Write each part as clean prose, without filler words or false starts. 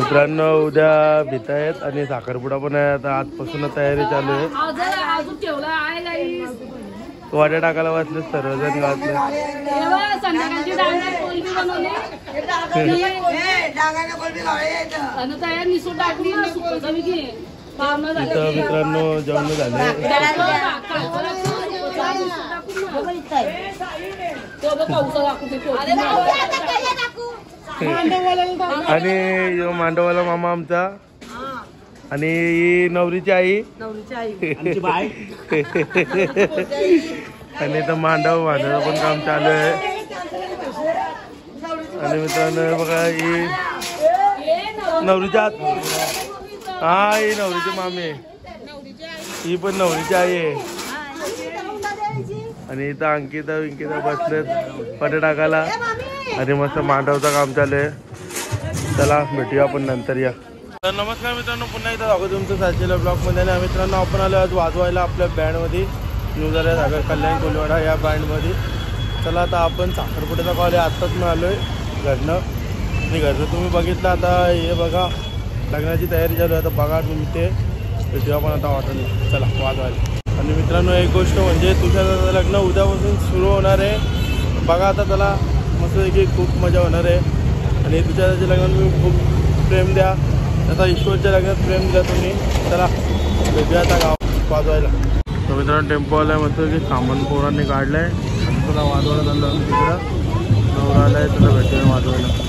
मित्रांनो उद्या भीत आहेत आणि साखरपुडा पण आहे. आता आजपासूनच तयारी चालू आहे. वाट्या टाकायला वाचले सर्वजण गावातले. इथं मित्रांनो जेवण झाले आणि मांडवाला मामा आमचा आणि ही नवरीची आई आणि इथं मांडवाचं पण काम चालू आहे. आणि मित्रांनो बघा ही नवरीची आत हा ही नवरीची मामी आहे, ही पण नवरीची आई आहे. आणि इथं अंकिता विंकिता बसलेत पटे टाकायला आणि मस्त मांडवचं काम चालू आहे. चला भेटूया आपण नंतर या. तर नमस्कार मित्रांनो, पुन्हा एकदा दाखवतो तुमचं साचेला ब्लॉगमध्ये. आणि मित्रांनो आपण आलो आज वाजवायला आपल्या बँडमध्ये न्यूझाल्या सागर कल्याण कोलवाडा या बँडमध्ये. चला आता आपण साखरपुड्याचा कॉल आहे, आत्ताच मी आलो आहे घरनं. आणि घरचं तुम्ही बघितलं. आता हे बघा लग्नाची तयारी चालू आहे. आता बघा तुम्ही ते भेटूया आपण आता हॉटेलला. चला वाजवायला. आणि मित्रांनो एक गोष्ट म्हणजे तुझ्या लग्न उद्यापासून सुरू होणार आहे. बघा आता त्याला मस्त की खूप मजा होणार आहे. आणि तुझ्या लग्नात तुम्ही खूप प्रेम द्या. आता ईश्वरच्या लग्नात प्रेम द्या तुम्ही. चला भेटूया आता गाव वाजवायला. तर मित्रांनो टेम्पोवाला मस्त की सामान पोरांनी काढलं आहे आणि तुला वाजवायला चाललं तिकडं नवरा आला आहे. तुला भेटूया वाजवायला.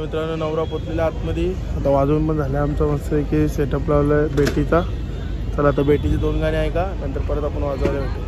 मित्रांनो नवरा पोचलेला आतमध्ये. आता वाजवून पण झालं आमचं मस्त की सेटअप लावलं आहे बेटीचा. चला आता बेटीची 2 गाणी आहे का नंतर परत आपण वाजवायला भेटू.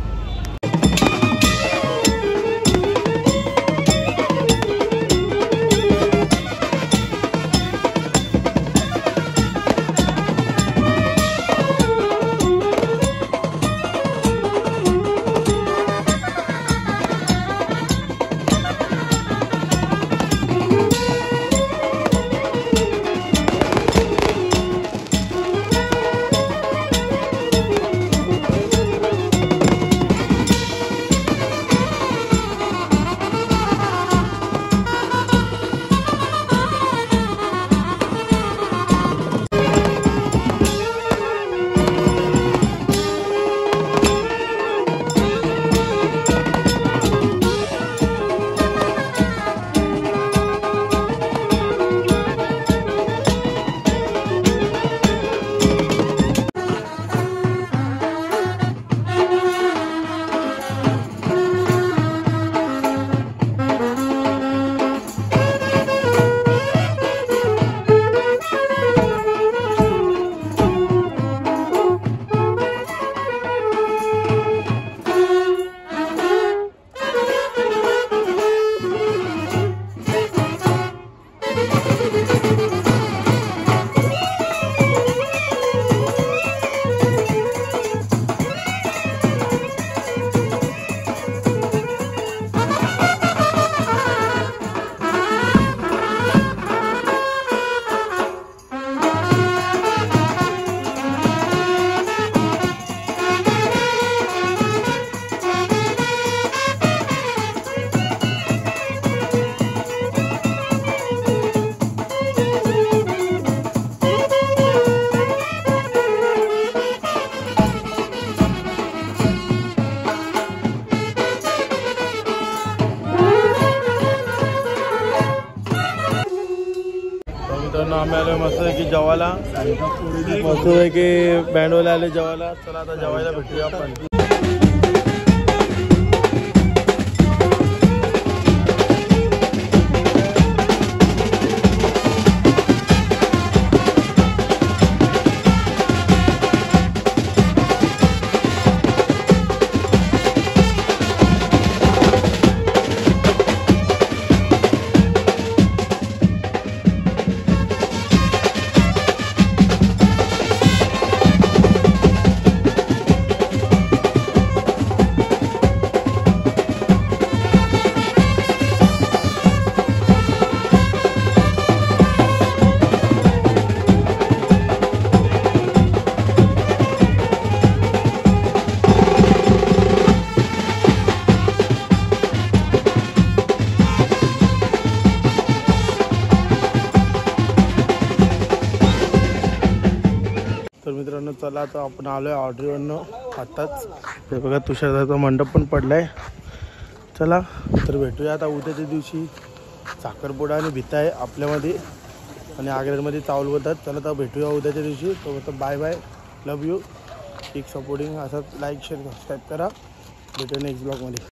जेवायला मस्त आहे की बँडवाले आले जेवायला. चला आता जेवायला भेटूया आपण. तर मित्रांनो चला आता आपण आलोय ऑर्डरवरनं आत्ताच. हे बघा तुषारचा मंडप पण पडलाय. चला तर भेटूया आता उद्याच्या दिवशी. साखरपुडा आणि भिता आहे आपल्यामध्ये आणि आग्र्यामध्ये चावल होतात. चला तर भेटूया उद्याच्या दिवशी. तो bye bye, love you, keep supporting. असंच लाईक शेअर सबस्क्राईब करा. भेटूया नेक्स्ट ब्लॉगमध्ये.